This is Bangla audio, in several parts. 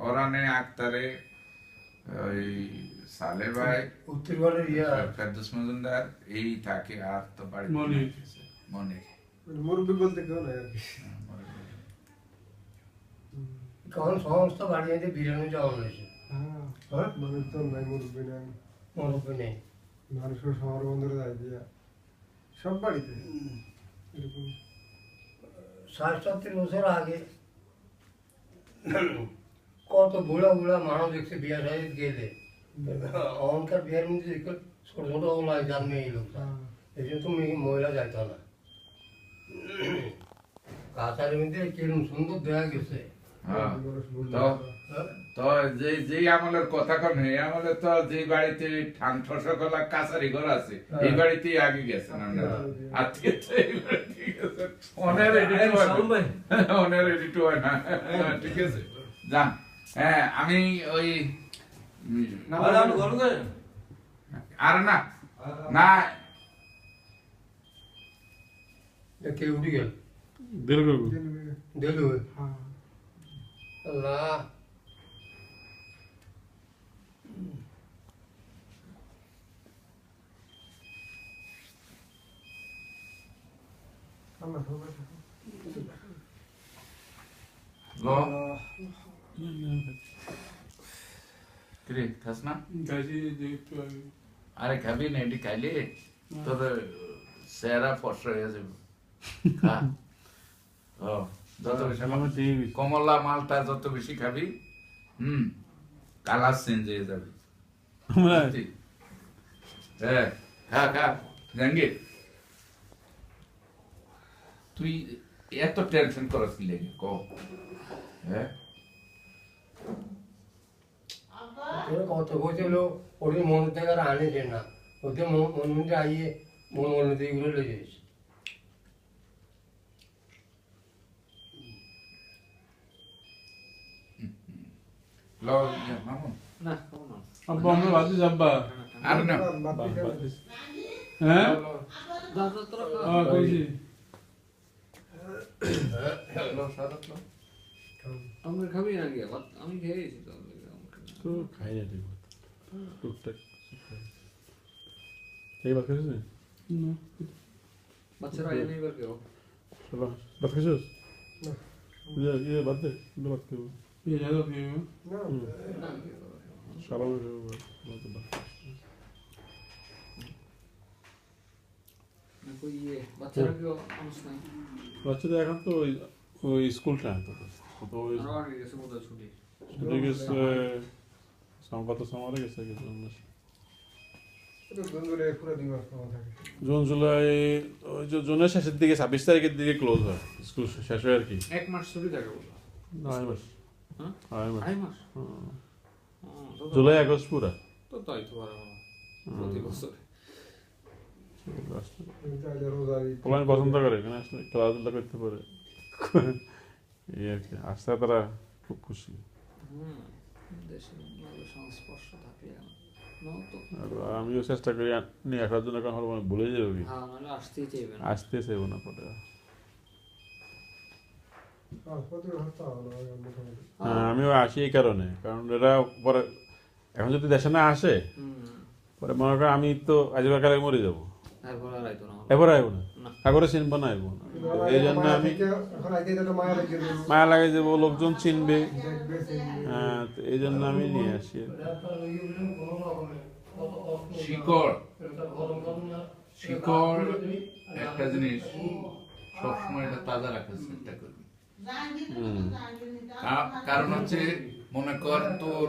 ওরানে আক্তারে ওই সালে ভাই উত্তরবঙ্গের ফেরদৌস মজুমদার এই থাকে আর তো বাড়ি মনে মুরব্বী বলতে কেউ নাই আর কি। কারণ সমস্ত বাড়িতে বিরিয়ানি চাওয়া হয়েছে। হ্যাঁ মানে তো নাই মুরব্বী নাই, মুরব্বী নেই। মানুষের শহর বন্দরে যায় দিয়া সব বাড়িতে এরকম 60-70 বছর আগে কত বুড়া বুড়া মানুষ দেখছে বিয়া সাহিদ গেলে অহংকার বিয়ার মধ্যে ছোট ছোট ওলাই জন্মে এই লোকটা, এই জন্য তুমি মহিলা যাইতো না। কাছারের মধ্যে কিরম সুন্দর দেখা গেছে। তো তো যে আমলের কথা কন এই আমলে তো যে বাড়িতে ঠান ঠসকলা কাছারি ঘর আছে এই বাড়িতে আগে গেছেন আপনারা আজকে তো এই বাড়িতে গেছেন অনের এডিট অনের এডিট হয় না ঠিক আছে যান। হ্যাঁ আমি ওই আর না না কে উঠে গেল দিলগু দিল আল্লাহ আল্লাহ সবাই লো কিরে খাস না আরে খাবি না এটি খাইলে তোর চেহারা ফর্স হয়ে যাবে খা ও যত বেশি কমলা মালটা যত বেশি খাবি কালার চেঞ্জ হয়ে যাবে হ্যাঁ খা খা জাহাঙ্গীর তুই এত টেনশন করস কি লেগে ক হ্যাঁ কত বলছিল ওদের মন থেকে আর আনে যে না ওদের মন মধ্যে আইয়ে মন মনে এগুলো লেগে গেছে। লো মামু না আব্বা আমরা বাদি যাব্বা আর না হ্যাঁ দাদা তোরা কইছি লো সারাত লো আমরা খাবি না কি আমি খেয়েছি তো তো খাই না ঠিক টুকটাক এই বাদ খাইছিস না বাচ্চারা আয় নেই এবার কেউ চলো বাদ খাইছিস না ইয়ে বাদ দে বাদ খাইব ইয়ে জানো কি না সারা কই বাচ্চারা কেউ মানুষ নাই বাচ্চাদের এখন তো ওই স্কুলটা তো ওই আরো আগে গেছে বোধহয় ছুটি ছুটি গেছে সংবাদ সমারে গেছে এটা বন্ধুরে পুরো দিমাগ কমা থাকে। জুন জুলাই ওই যে জুনের শেষের দিকে 26 তারিখের দিকে ক্লোজ হয় স্কুল শেষ হয় আর কি 1 মাস ছুটি থাকে বলো 9 মাস হ্যাঁ 9 মাস 8 মাস জুলাই আগস্ট পুরা তো তাই তো আর প্রতি বছর আমি চাইলে রোজা দিই। প্ল্যান পছন্দ করে এখানে আসলে খেলাধুলা করতে পারে এই আর কি আসতে তারা খুব খুশি দেশে ভালো সংস্পর্শ থাকে আর আমিও চেষ্টা করি নিয়ে আসার জন্য কারণ হলো ভুলে যাবে কি হ্যাঁ নাহলে আসতেই চাইবে না আসতে চাইব না পরে প্রতি বছর তো হলো মোটামুটি। হ্যাঁ আমিও আসি এই কারণে কারণ এরা পরে এখন যদি দেশে না আসে পরে মনে করেন আমি তো আজীবন কালে মরে যাবো এরপর আর আইতো না এবার আইব না না। আগরে চিনব না আইব না এই জন্য আমি এখন আইতে তো মায়া লেগে যাবে, মায়া লাগে যাবো লোকজন চিনবে দেখবে চিনবে। হ্যাঁ তো এই জন্য আমি নিয়ে আসি শিকড় শিকড় একটা জিনিস সবসময় এটা তাজা রাখার চেষ্টা করবি কারণ হচ্ছে মনে কর তোর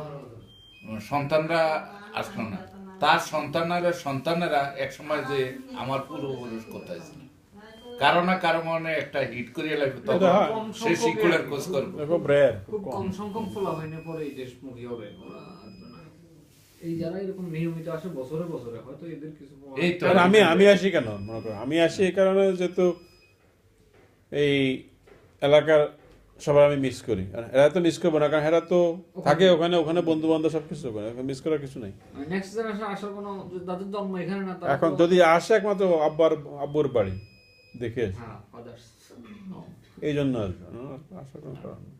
সন্তানরা আসলো না তার সন্তানেরা এক সময় যে আমার পূর্বপুরুষ কোথায় ছিল কারো না কারো মনে একটা হিট করিয়ে লাগবে তখন সে শিকড়ের খোঁজ করবে দেখো ব্রেড খুব কম সংখ্যক ফলা হয় না পরে এই দেশমুখী হবে ওরা আসবে না। এই যারা এরকম নিয়মিত আসে বছরে বছরে হয়তো এদের কিছু এই তো আমি আসি কেন মনে করো আমি আসি এই কারণে যেহেতু এই এলাকার সবার আমি মিস করি আর এরা তো মিস করবো না কারণ এরা তো থাকে ওখানে ওখানে বন্ধু বান্ধব সবকিছু ওখানে মিস করার কিছু নাই নেক্সট জেনারেশন আসার কোনো তাদের জন্ম এখানে না তারা এখন তো- যদি আসে একমাত্র আব্বুর বাড়ি দেখে আসি। হ্যাঁ ফাদার্স এই জন্য আসবে আসার কোনো কারণ নেই।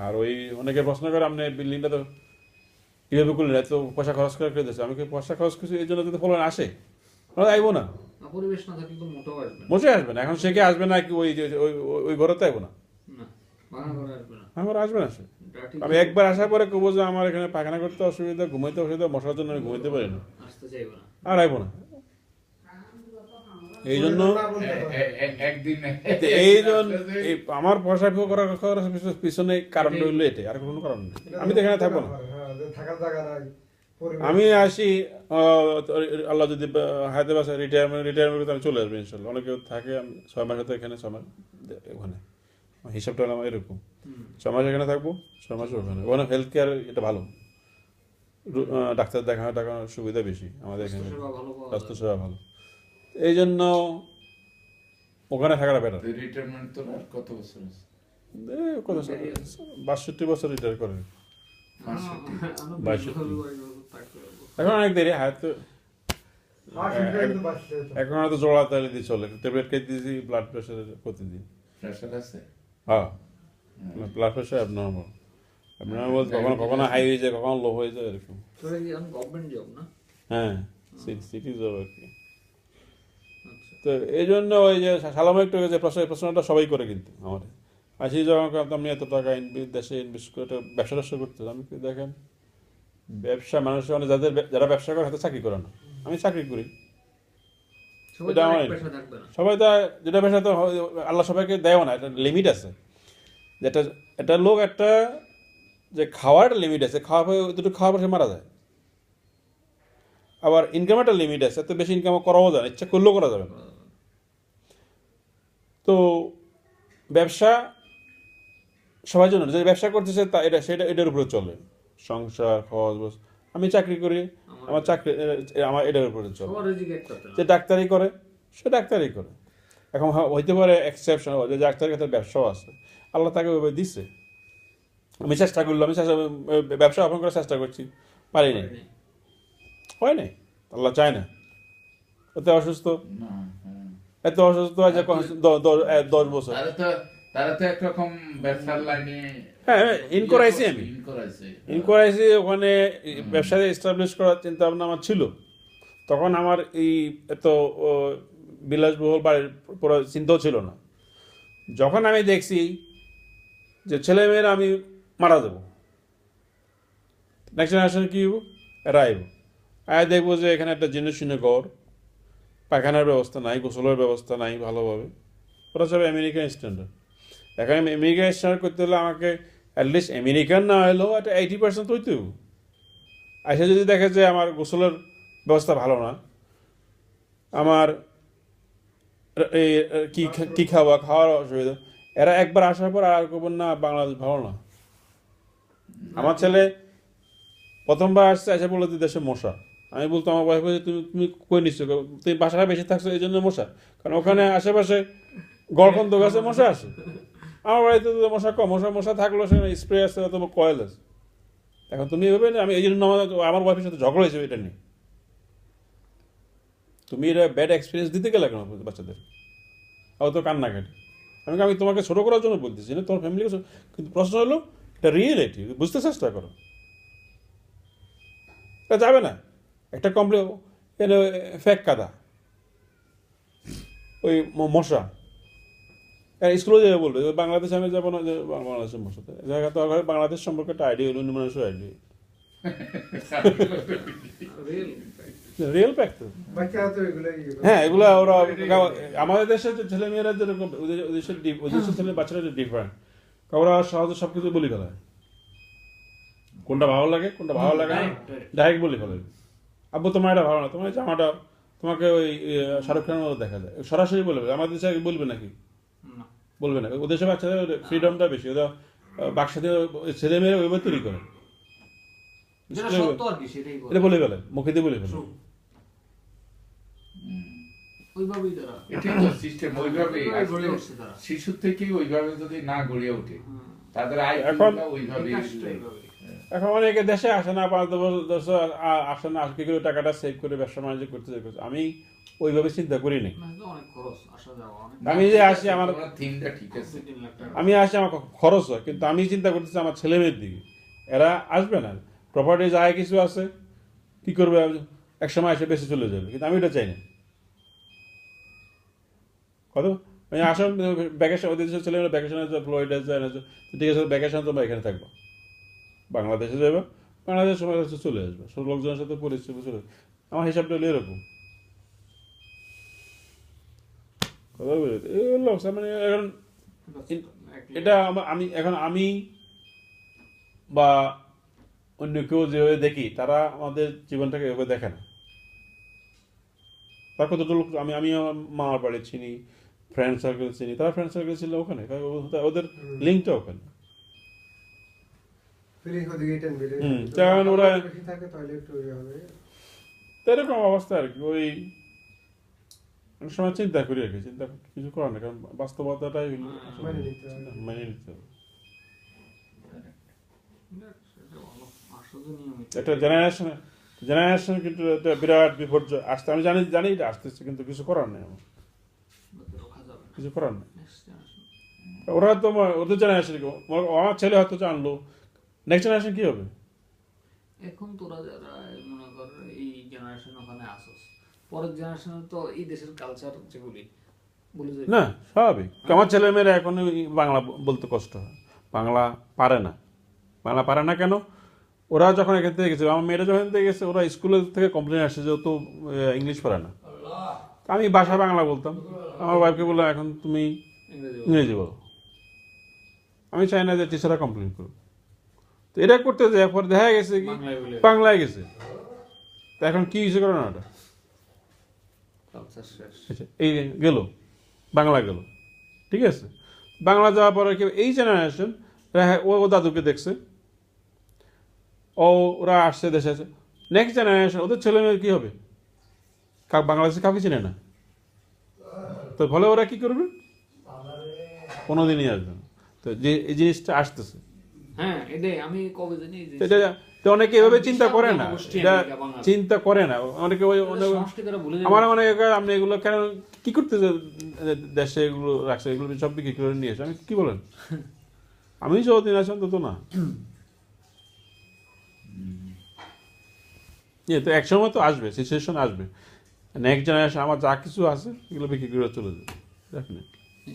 আর ওই অনেকে প্রশ্ন করে আপনি বিল্ডিংটা তো কীভাবে করলেন, এত পয়সা খরচ করে দিয়েছে। আমি কি পয়সা খরচ করছি এই জন্য তো ফলন আসে? ওরা আইবো না, পরিবেশ না থাকলে তো মোটেও আসবে না। বসে আসবে না। এখন সে কি আসবে না কি ওই ওই ঘরে তো আইবো না, না, ভাঙা করে আসবে না। আমার আসবে না সে। এটা ঠিক আমি একবার আসার পরে কবো যে আমার এখানে পায়খানা করতে অসুবিধা, ঘুমাইতে অসুবিধা, মশার জন্য আমি ঘুমাইতে পারি না, আসতে চাইবে না। আর আইবো না। এই জন্য একদিন এই জন্য আমার পয়সা করার পিছনে কারণ রইল এটাই, আর কোনো কারণ নেই। আমি তো এখানে থাকবো না, হ্যাঁ, যে থাকার জায়গা নাই, পরিবেশ- আমি আসি আল্লাহ যদি হায়াতে বাসা রিটায়ারমেন্ট আমি চলে আসবো ইনশাল্লাহ। অনেকে থাকে আমি 6 মাস হয়তো এখানে, 6 মাস ওখানে, আমার হিসাবটা হলো আমার এরকম, 6 মাস এখানে থাকবো, 6 মাস ওখানে। ওখানে হেলথ কেয়ার এটা ভালো, ডাক্তার দেখানোর সুবিধা বেশি আমাদের এখানে, স্বাস্থ্যসেবা ভালো পাওয়া যায়। স্বাস্থ্যসেবা ভালো। এই জন্য ওখানে থাকাটা বেটার। রিটায়ারমেন্ট তোর আর কত বছর আছে? কত 62 বছর রিটায়ার করে, বাইশ এখন অনেক দেরি। হয়তো আর সেটা কিন্তু বাঁচছে তো। এখন হয়তো জোড়া তালি দিয়ে চলে, ট্যাবলেট খেয়ে দিয়েছি ব্লাড প্রেশারের প্রতিদিন। প্রেশার আছে? হ্যাঁ, ব্লাড প্রেশার অ্যাবনর্মাল। অ্যাবনর্মাল বলতে কখনো কখনো হাই হয়ে যায়, কখনো লো হয়ে যায় এরকম। তোরা কি এখন গভর্নমেন্ট জব না? হ্যাঁ, সিটি জব আর কি। আচ্ছা। তো এই জন্য ওই যে সালামে একটু যে প্রশ্নটা সবাই করে কিন্তু আমার আসি যখন আপনি এত টাকা দেশে ইনভেস্ট করে ব্যবসা ট্যাবসা করতে, আমি কি দেখেন ব্যবসা মানুষের মানে যারা ব্যবসা করে হাতে চাকরি করে না, আমি চাকরি করি, সবাই এটা তো আমার এক পেশা থাকবে না। সবাই তো যেটা ব্যবসা তো আল্লাহ সবাইকে দেয়ও না, একটা লিমিট আছে। যেটা একটা লোক একটা যে খাওয়ার লিমিট আছে, খাওয়া দুটো খাওয়ার পর সে মারা যায়। আবার ইনকামের একটা লিমিট আছে, এত বেশি ইনকাম করাও যায় না, ইচ্ছা করলেও করা যাবে না। তো ব্যবসা সবার জন্য, যে ব্যবসা করতেছে তা এটার উপরে চলে সংসার খরচ। আমি চাকরি করি, আমার চাকরি আমার এটার উপরে চলে। সবার রিজিক একসাথে না। যে ডাক্তারি করে সে ডাক্তারি করে। এখন হইতে পারে এক্সেপশন, যে ডাক্তারের ক্ষেত্রে ব্যবসাও আছে, আল্লাহ তাকে ওইভাবে দিচ্ছে। আমি চেষ্টা করলাম, ব্যবসা ওপেন করার চেষ্টা করছি, পারি নাই, হয় নাই, আল্লাহ চায় না। এত অসুস্থ, না, হ্যাঁ। এত অসুস্থ হয় যে 10 বছর। তারা তো একরকম ব্যবসার লাইনে হ্যাঁ, ইন করাইছি আমি, ইন করাইছি ওখানে ব্যবসায় এস্টাবলিশ করার চিন্তা ভাবনা আমার ছিল। তখন আমার এই এত বিলাসবহুল বাড়ির পুরো চিন্তাও ছিল না। যখন আমি দেখছি যে ছেলেমেয়েরা আমি মারা দেবো, নেক্সট জেনারেশন কী হবো, এরা আইব, আয় দেখবো যে এখানে একটা জিনিস ঘর, পায়খানার ব্যবস্থা নাই, গোসলের ব্যবস্থা নাই ভালোভাবে, ওরা সব আমেরিকান স্ট্যান্ডার্ড। এখন আমেরিকান স্ট্যান্ডার্ড করতে হলে আমাকে অ্যাটলিস্ট আমেরিকান না হলেও একটা 80% তো হইতে হবে। এসে যদি দেখে যে আমার গোসলের ব্যবস্থা ভালো না, আমার এই কী খাওয়ার অসুবিধা, এরা একবার আসার পর আর করবেন না বাংলাদেশ ভালো না। আমার ছেলে প্রথমবার আসছে, এসে বললো যে দেশে মশা। আমি বলতো আমার ওয়াইফ, তুমি কই নিচ্ছ, তুমি বাসায় বেশি থাকছো এই জন্য মশা, কারণ ওখানে আশেপাশে গড়কন্দ গাছে মশা আসে। আমার বাড়িতে তো মশা কম, মশা থাকলেও সেখানে স্প্রে আছে অথবা কয়েল আছে। এখন তুমি এভাবে না, আমি এই জন্য আমার ওয়াইফের সাথে ঝগড়া হয়েছে এটা নিয়ে। তুমি এটা ব্যাড এক্সপিরিয়েন্স দিতে গেলে কেন বাচ্চাদের, হয়তো কান্নাকাটি। আমি তোমাকে ছোটো করার জন্য বলতেছি না, তোমার ফ্যামিলিকে, কিন্তু প্রশ্ন হলো এটা রিয়েলিটি, বুঝতে চেষ্টা করো। এটা যাবে না, একটা কমপ্লেন ফেক কাদা, ওই মশা স্কুলে যাবে বলবে বাংলাদেশে আমি যাবো না, যে বাংলাদেশের মশাতে জায়গা তো বাংলাদেশ সম্পর্কে একটা আইডিয়া হলো, মানুষের আইডিয়া রিয়েল ফ্যাক্ট। বাচ্চারা তো এগুলাই হ্যাঁ, এগুলো ওরা আমাদের দেশের ছেলেমেয়েরা যেরকম ওদেশের ছেলে বাচ্চারা ডিফারেন্ট, ওরা সহজে সব কিছু বলি ফেলায়, কোনটা ভালো লাগে কোনটা ভালো লাগে না ডাইরেক্ট বলি ফেলে। আব্বু তোমার এটা ভালো না, তোমার জামাটা তোমাকে ওই শাহরুখ খানের মতো দেখা যায়, সরাসরি বলবে। আমাদের দেশে বলবে নাকি? বলবে না। ওদের সব বাচ্চাদের ফ্রিডমটা বেশি, ওরা বাক্সাতে ছেলেমেয়েরা ওইভাবে তৈরি করে, এটা বলে ফেলে, মুখে দিয়ে বলে ফেলে। এটাই তো সিস্টেম, ওইভাবেই শিশু থেকেই ওইভাবে যদি না গড়ে ওঠে তাদের এখন ওইভাবেই এখন অনেকে দেশে আসে না, 5-10 বছর আসে না, কি করে টাকাটা সেভ করে ব্যবসা বাণিজ্য করতে চাইছে। আমি ওইভাবে চিন্তা করি নাই। না, তো অনেক খরচ আসা যাওয়া অনেক। আমি যে আসি আমার থিমটা ঠিক আছে। 2-3 লাখ টাকা। আমি আসি আমার খরচ হয়, কিন্তু আমি চিন্তা করতেছি আমার ছেলে মেয়ের দিকে। এরা আসবে না, প্রপার্টি যায় কিছু আছে, কি করবে, এক সময় এসে বেশি চলে যাবে, কিন্তু আমি এটা চাই না। কত মানে আসুন ভ্যাকেশন, ওদের দেশের ছেলেমেয়েরা ভ্যাকেশনে যায়, ফ্লোরিডা যায় না, তো ঠিক আছে ভ্যাকেশন তোমরা এখানে থাকবো, বাংলাদেশে যাবে, বাংলাদেশ সময় চলে আসবে, সব লোকজনের সাথে পরিচয় চলে আসবে। আমার হিসাবটা হলো এরকম। কথা বুঝলি? এই হলো মানে এখন এটা আমি এখন আমি বা অন্য কেউ যেভাবে দেখি, তারা আমাদের জীবনটাকে এভাবে দেখে না। তার কতটুকু আমি আমি আমার মামার বাড়ি চিনি, ফ্রেন্ড সার্কেল চিনি, তারা ফ্রেন্ড সার্কেল ছিল ওখানে, ওদের লিঙ্কটা ওখানে। ফিলিং ওদিকে টানবে রে। কারণ ওরা বেশি থাকে তাহলে একটু ইয়ে হবে। তো এরকম অবস্থা আর কি। ওই অনেক সময় চিন্তা করি আর কি, চিন্তা কিছু করার না, কারণ বাস্তবতাটাই হইল মেনে নিতে হবে। মেনে নিতে হবে। সেটা ভালো। আসলে নিয়মিত। একটা জেনারেশন কিন্তু একটা বিরাট বিপর্যয় আসতে, আমি জানি এটা আসতেছে, কিন্তু কিছু করার নেই আমার, রোখা যাবে না। কিছু করার নেই। Next generation। ওরা তো ওদের জেনারেশন, আমার ছেলে হয়তো জানলো, নেক্সট জেনারেশন কি হবে? এখন তোরা যারা মনে কর এই জেনারেশন ওখানে আসোস, পরের জেনারেশন তো এই দেশের কালচার যেগুলি বলে যে না, স্বাভাবিক। আমার ছেলে মেয়েরা এখন বাংলা বলতে কষ্ট হয়, বাংলা পারে না। বাংলা পারে না কেন? ওরা যখন এখান থেকে গেছে, আমার মেয়েরা যখন থেকে গেছে, ওরা স্কুলের থেকে কমপ্লেন আসছে যে ও তো ইংলিশ পারে না। আমি বাসা বাংলা বলতাম, আমার ওয়াইফকে বললাম এখন তুমি ইংরেজি ইংরেজি বলো। আমি চাই না যে টিচাররা কমপ্লেন করুক। তো এটা করতে যায়, পরে দেখা গেছে কি বাংলায় বলে বাংলায় গেছে। তো এখন কি হিসেবে করে না ওটা? কালচার শেষ। আচ্ছা, এই গেল, বাংলা গেল, ঠিক আছে। বাংলা যাওয়ার পরে কি এই জেনারেশন, ও দাদুকে দেখছে, ওরা আসছে দেশে আছে, নেক্সট জেনারেশন ওদের ছেলে মেয়ের কি হবে? বাংলাদেশে কাউকে চিনে না, তো ফলে ওরা কি করবে? কোনোদিনই আসবে না। তো যে এই জিনিসটা আসতেছে, হ্যাঁ, এটাই আমি কবে জানি এই তো এটা তো অনেকে এভাবে চিন্তা করে না, গোষ্ঠী এটা আমেরিকা, বাংলাদেশ। চিন্তা করে না অনেকে। ওই সংস্কৃতিরা ভুলে যাবে। আমার মনে হয় আপনি এগুলো কেন কি করতে দেশে এগুলো রাখছে, এগুলো সব বিক্রি করে নিয়ে আসে, আমি কি বলেন? আমি যতদিন আছেন তত না। তো একসময় তো আসবে, সিচুয়েশন আসবে, নেক্সট জেনারেশন আমার যা কিছু আছে এগুলো বিক্রি করে চলে যাবে, দেখেন।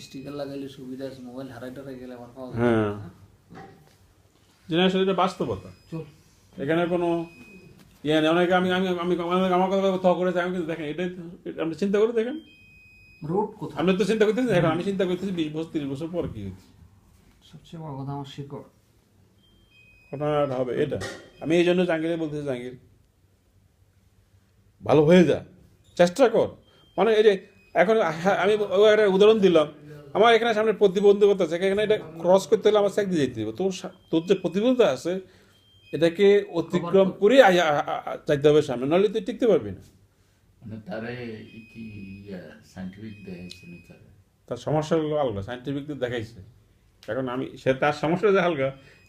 স্টিকার লাগাইলে সুবিধা আছে, মোবাইল হারাই টারাই গেলে আমার পাওয়া হ্যাঁ। যাবে না। জেনারেশন এটা বাস্তবতা, চল। এখানে কোনো ইয়ে নেই। অনেকে আমি আমি আমি আমার কথা থ করেছে, আমি কিন্তু দেখেন এটাই আপনি চিন্তা করে দেখেন। রোড কোথায়? আপনি তো চিন্তা করতেছেন, এখন আমি চিন্তা করতেছি 20-30 বছর পর কি হচ্ছে, সবচেয়ে বড় কথা আমার শিকড়। ঘটনাটা হবে এটা। আমি এই জন্য জাহাঙ্গীরে বলতেছি, জাহাঙ্গীর ভালো হয়ে যা, চেষ্টা কর। মানে এই যে এখন আমি একটা উদাহরণ দিলাম, আমার এখানে সামনে প্রতিবন্ধকতা আছে, এখানে এটা ক্রস করতে হলে আমার চাকরি যেতে হবে। তোর যে প্রতিবন্ধকতা আছে এটাকে অতিক্রম করে চাইতে হবে সামনে, নাহলে তুই টিকতে পারবি না। মানে তারে কি সাইন্টিফিক দেখাইছে নি তারে? তার সমস্যাগুলো আলাদা, সাইন্টিফিক দেখাইছে। এখন আমি সে তার সমস্যা যে হালকা,